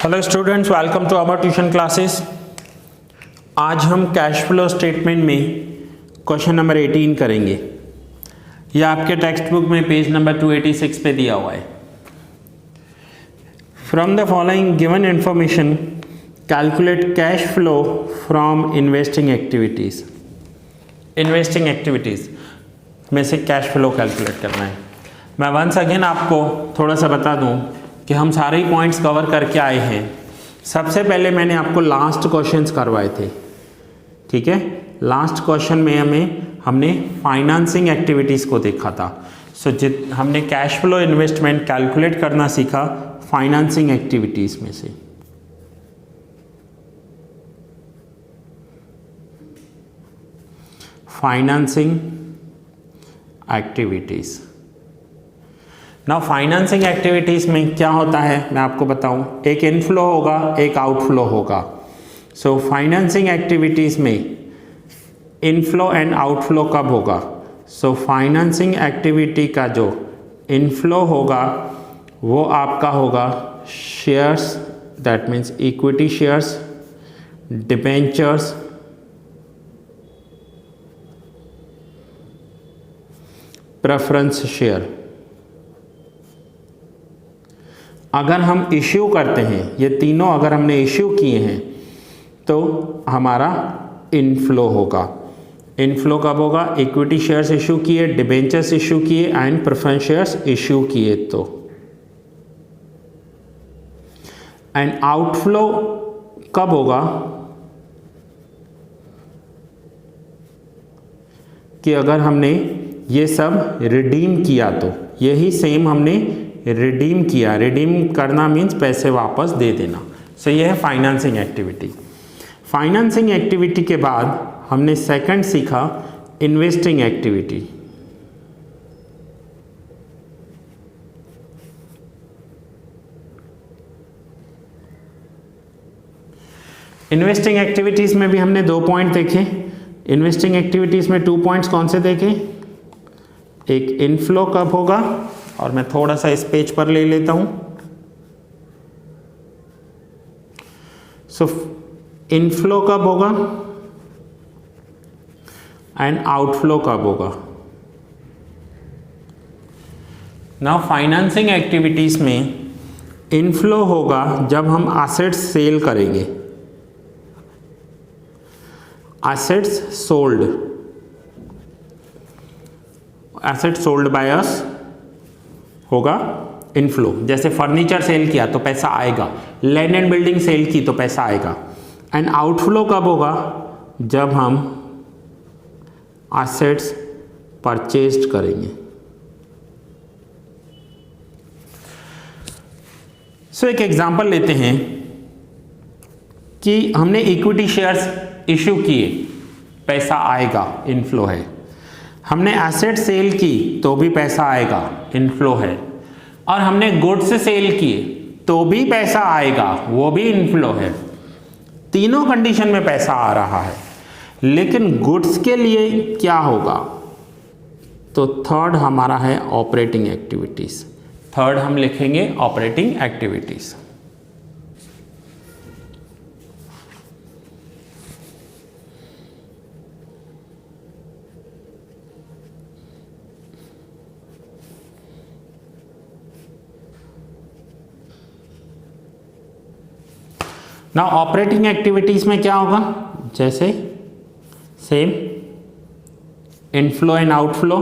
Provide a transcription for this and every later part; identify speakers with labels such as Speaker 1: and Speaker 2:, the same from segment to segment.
Speaker 1: Hello students, welcome to our tuition classes. आज हम cash flow statement में question number 18 करेंगे। यह आपके टेक्स्ट बुक में पेज नंबर 286 पे दिया हुआ है। From the following given information calculate cash flow from investing activities. Investing activities में से कैश फ्लो कैलकुलेट करना है। मैं वंस अगेन आपको थोड़ा सा बता दूं कि हम सारे ही पॉइंट्स कवर करके आए हैं। सबसे पहले मैंने आपको लास्ट क्वेश्चंस करवाए थे, ठीक है। लास्ट क्वेश्चन में हमने फाइनेंसिंग एक्टिविटीज़ को देखा था। हमने कैश फ्लो इन्वेस्टमेंट कैलकुलेट करना सीखा फाइनेंसिंग एक्टिविटीज़ में से। Financing activities. Now financing activities में क्या होता है मैं आपको बताऊं। एक इनफ्लो होगा, एक आउटफ्लो होगा। सो फाइनेंसिंग एक्टिविटीज़ में इनफ्लो एंड आउटफ्लो कब होगा? सो फाइनेंसिंग एक्टिविटी का जो इनफ्लो होगा वो आपका होगा shares, that means equity shares, debentures, preference share. अगर हम इश्यू करते हैं, ये तीनों अगर हमने इश्यू किए हैं तो हमारा इनफ्लो होगा। इनफ्लो कब होगा? इक्विटी शेयर्स इश्यू किए, डिबेंचर्स इश्यू किए एंड प्रेफरेंस शेयर्स इश्यू किए तो। एंड आउटफ्लो कब होगा? कि अगर हमने ये सब रिडीम किया तो। यही सेम हमने रिडीम किया। रिडीम करना मीन्स पैसे वापस दे देना। सो ये है फाइनेंसिंग एक्टिविटी। फाइनेंसिंग एक्टिविटी के बाद हमने सेकंड सीखा इन्वेस्टिंग एक्टिविटी। इन्वेस्टिंग एक्टिविटीज में भी हमने 2 पॉइंट देखे। इन्वेस्टिंग एक्टिविटीज में 2 पॉइंट्स कौन से देखे? एक इनफ्लो कब होगा, और मैं थोड़ा सा इस पेज पर ले लेता हूं। सो इनफ्लो कब होगा एंड आउटफ्लो कब होगा। नाउ फाइनेंसिंग एक्टिविटीज में इनफ्लो होगा जब हम एसेट्स सेल करेंगे। Assets sold, asset sold by us होगा इनफ्लो। जैसे फर्नीचर सेल किया तो पैसा आएगा, लैंड एंड बिल्डिंग सेल की तो पैसा आएगा। एंड आउटफ्लो कब होगा? जब हम एसेट्स परचेज करेंगे। सो एक एग्जांपल लेते हैं कि हमने इक्विटी शेयर्स इश्यू किए, पैसा आएगा, इनफ्लो है। हमने एसेट सेल की तो भी पैसा आएगा, इनफ्लो है। और हमने गुड्स सेल किए तो भी पैसा आएगा, वो भी इनफ्लो है। तीनों कंडीशन में पैसा आ रहा है। लेकिन गुड्स के लिए क्या होगा? तो थर्ड हमारा है ऑपरेटिंग एक्टिविटीज। थर्ड हम लिखेंगे ऑपरेटिंग एक्टिविटीज। ना ऑपरेटिंग एक्टिविटीज में क्या होगा? जैसे सेम इनफ्लो एंड आउटफ्लो।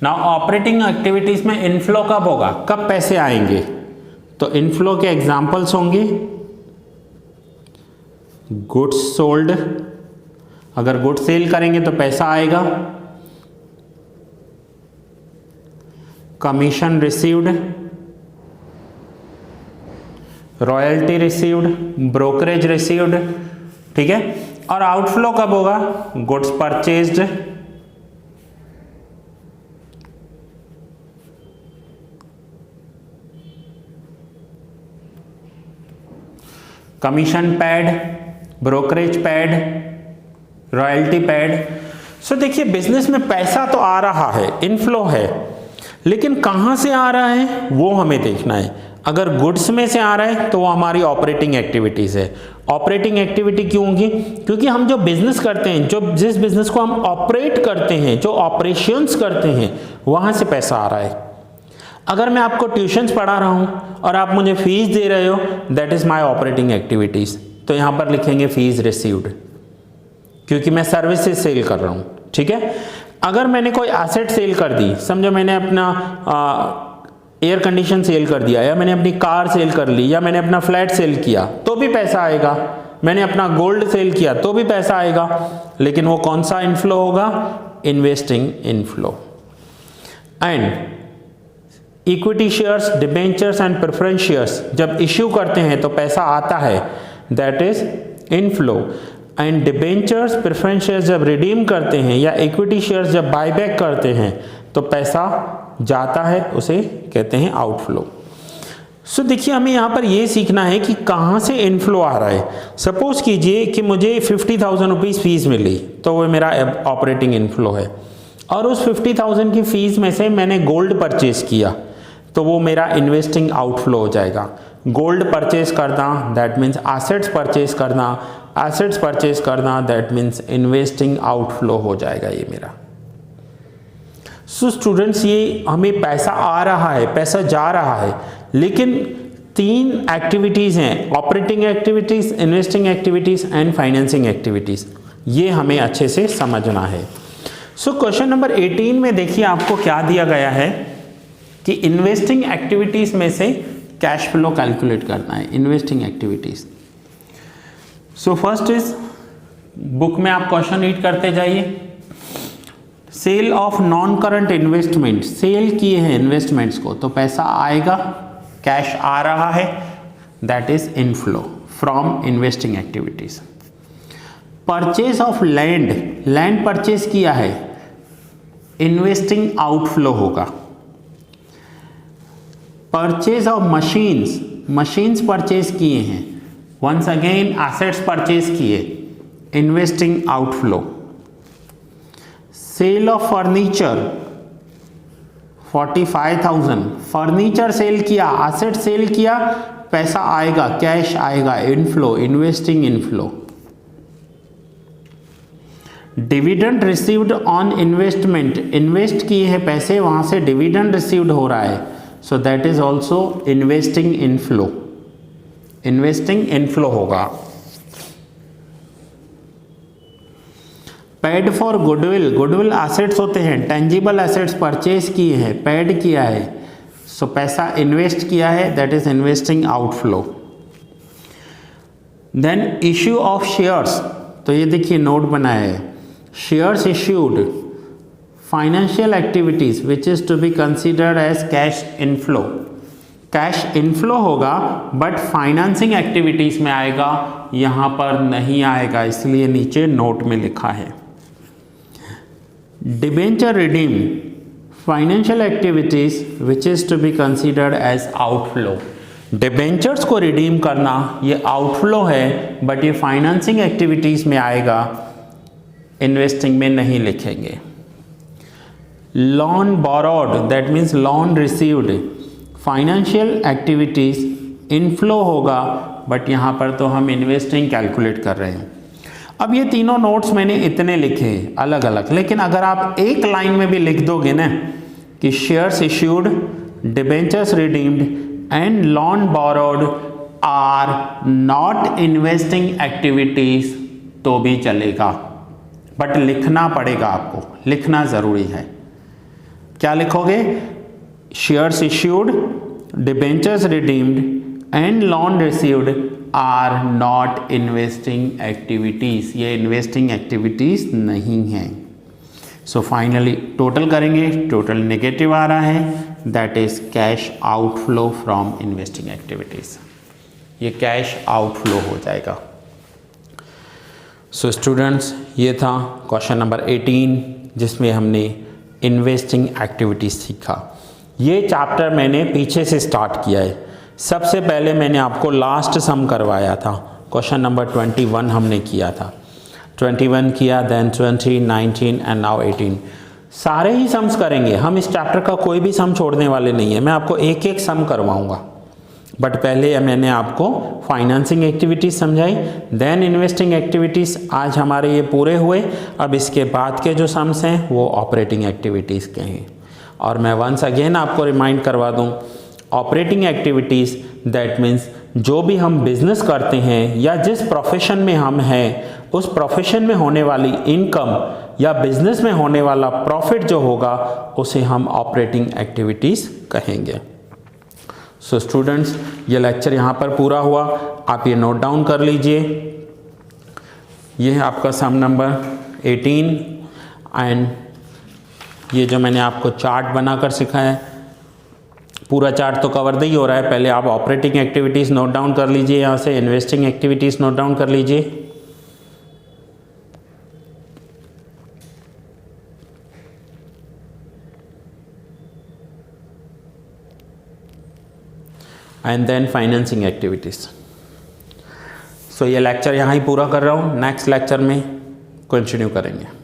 Speaker 1: ना ऑपरेटिंग एक्टिविटीज में इनफ्लो कब होगा? कब पैसे आएंगे? तो इनफ्लो के एग्जांपल्स होंगे गुड्स सोल्ड, अगर गुड्स सेल करेंगे तो पैसा आएगा। Commission received, royalty received, brokerage received, ठीक है। और आउटफ्लो कब होगा? Goods purchased, commission paid, brokerage paid, royalty paid. So देखिए बिजनेस में पैसा तो आ रहा है, इनफ्लो है, लेकिन कहाँ से आ रहा है वो हमें देखना है। अगर गुड्स में से आ रहा है तो वो हमारी ऑपरेटिंग एक्टिविटीज है। ऑपरेटिंग एक्टिविटी क्यों होगी? क्योंकि हम जो बिजनेस करते हैं, जिस बिजनेस को हम ऑपरेट करते हैं, जो ऑपरेशंस करते हैं, वहां से पैसा आ रहा है। अगर मैं आपको ट्यूशंस पढ़ा रहा हूं और आप मुझे फीस दे रहे हो, that is my operating activities, तो यहां पर लिखेंगे फीस रिसीव्ड, क्योंकि मैं सर्विसेज सेल कर रहा हूं। ठीक है। अगर मैंने कोई एसेट सेल कर दी, समझो मैंने अपना एयर कंडीशन सेल कर दिया, या मैंने अपनी कार सेल कर ली, या मैंने अपना फ्लैट सेल किया, तो भी पैसा आएगा। मैंने अपना गोल्ड सेल किया तो भी पैसा आएगा, लेकिन वो कौन सा इनफ्लो होगा? Investing inflow. And equity shares, debentures and preference shares जब इश्यू करते हैं तो पैसा आता है, that is inflow. And debentures, preference shares जब रिडीम करते हैं, या इक्विटी शेयर्स जब बायबैक करते हैं, तो पैसा जाता है, उसे कहते हैं आउटफ्लो। सो देखिए हमें यहाँ पर ये सीखना है कि कहाँ से इनफ्लो आ रहा है। सपोज कीजिए कि मुझे 50,000 रुपीज़ फीस मिली, तो वो मेरा ऑपरेटिंग इनफ्लो है, और उस 50,000 की फीस में से मैंने गोल्ड परचेज किया, तो वो मेरा इन्वेस्टिंग आउटफ्लो हो जाएगा। गोल्ड परचेज करना दैट मीन्स एसेट्स परचेज करना, एसेट्स परचेज करना दैट मीन्स इन्वेस्टिंग आउटफ्लो हो जाएगा ये मेरा। सो स्टूडेंट्स, ये हमें पैसा आ रहा है, पैसा जा रहा है, लेकिन 3 एक्टिविटीज़ हैं, operating activities, investing activities and financing activities. ये हमें अच्छे से समझना है। सो क्वेश्चन नंबर 18 में देखिए आपको क्या दिया गया है कि इन्वेस्टिंग एक्टिविटीज़ में से कैश फ्लो कैलकुलेट करना है, investing activities. So first is, book में आप क्वेश्चन रीड करते जाइए। Sale of non current investment, sale किए हैं इन्वेस्टमेंट्स को, तो पैसा आएगा, कैश आ रहा है, that is inflow from investing activities. Purchase of land, land purchase किया है, इन्वेस्टिंग आउटफ्लो होगा। Purchase of machines, machines purchase किए हैं, वंस अगेन एसेट्स परचेज किए, investing outflow. Sale of furniture 45,000, furniture sale किया, एसेट सेल किया, पैसा आएगा, कैश आएगा, inflow, investing inflow. Dividend received on investment, invest किए हैं पैसे, वहां से डिविडेंड रिसीव्ड हो रहा है, so that is also investing inflow, investing inflow होगा। Paid for goodwill, goodwill assets होते हैं, टेंजिबल एसेट्स परचेज किए हैं, पेड किया है, सो पैसा इन्वेस्ट किया है, that is investing outflow. Then issue of shares, तो ये देखिए नोट बनाया है, shares issued, financial activities which is to be considered as cash inflow, cash inflow होगा बट फाइनेंसिंग एक्टिविटीज में आएगा, यहां पर नहीं आएगा, इसलिए नीचे नोट में लिखा है। Debenture redeem, financial activities which is to be considered as outflow, debentures को रिडीम करना ये आउटफ्लो है, बट ये फाइनेंसिंग एक्टिविटीज में आएगा, इन्वेस्टिंग में नहीं लिखेंगे। Loan borrowed, that means loan received, financial activities inflow होगा, बट यहाँ पर तो हम इन्वेस्टिंग कैलकुलेट कर रहे हैं। अब ये तीनों नोट्स मैंने इतने लिखे अलग अलग, लेकिन अगर आप एक लाइन में भी लिख दोगे ना कि shares issued, debentures redeemed and loan borrowed are not investing activities, तो भी चलेगा, बट लिखना पड़ेगा, आपको लिखना जरूरी है। क्या लिखोगे? Shares issued, debentures redeemed and loan received are not investing activities, ये इन्वेस्टिंग एक्टिविटीज नहीं हैं। सो फाइनली टोटल करेंगे, टोटल नेगेटिव आ रहा है, that is cash outflow from investing activities, ये कैश आउटफ्लो हो जाएगा। सो स्टूडेंट्स, ये था क्वेश्चन नंबर 18 जिसमें हमने इन्वेस्टिंग एक्टिविटीज सीखा। ये चैप्टर मैंने पीछे से स्टार्ट किया है। सबसे पहले मैंने आपको लास्ट सम करवाया था, क्वेश्चन नंबर 21 हमने किया था। 21 किया, देन 20, 19 एंड नाउ 18। सारे ही सम्स करेंगे हम, इस चैप्टर का कोई भी सम छोड़ने वाले नहीं है, मैं आपको एक एक सम करवाऊंगा। बट पहले मैंने आपको फाइनेंसिंग एक्टिविटीज़ समझाई, देन इन्वेस्टिंग एक्टिविटीज़, आज हमारे ये पूरे हुए। अब इसके बाद के जो सम्स हैं वो ऑपरेटिंग एक्टिविटीज़ के हैं। और मैं वंस अगेन आपको रिमाइंड करवा दूं, ऑपरेटिंग एक्टिविटीज़ दैट मीन्स जो भी हम बिजनेस करते हैं या जिस प्रोफेशन में हम हैं उस प्रोफेशन में होने वाली इनकम या बिजनेस में होने वाला प्रॉफिट जो होगा उसे हम ऑपरेटिंग एक्टिविटीज़ कहेंगे। सो स्टूडेंट्स, ये लेक्चर यहाँ पर पूरा हुआ, आप ये नोट डाउन कर लीजिए। ये है आपका सम नंबर 18 एंड ये जो मैंने आपको चार्ट बनाकर सिखाया है, पूरा चार्ट तो कवर नहीं हो रहा है, पहले आप ऑपरेटिंग एक्टिविटीज़ नोट डाउन कर लीजिए, यहाँ से इन्वेस्टिंग एक्टिविटीज़ नोट डाउन कर लीजिए। And then financing activities. So ये लेक्चर यहाँ ही पूरा कर रहा हूँ, नेक्स्ट लेक्चर में कंटिन्यू करेंगे।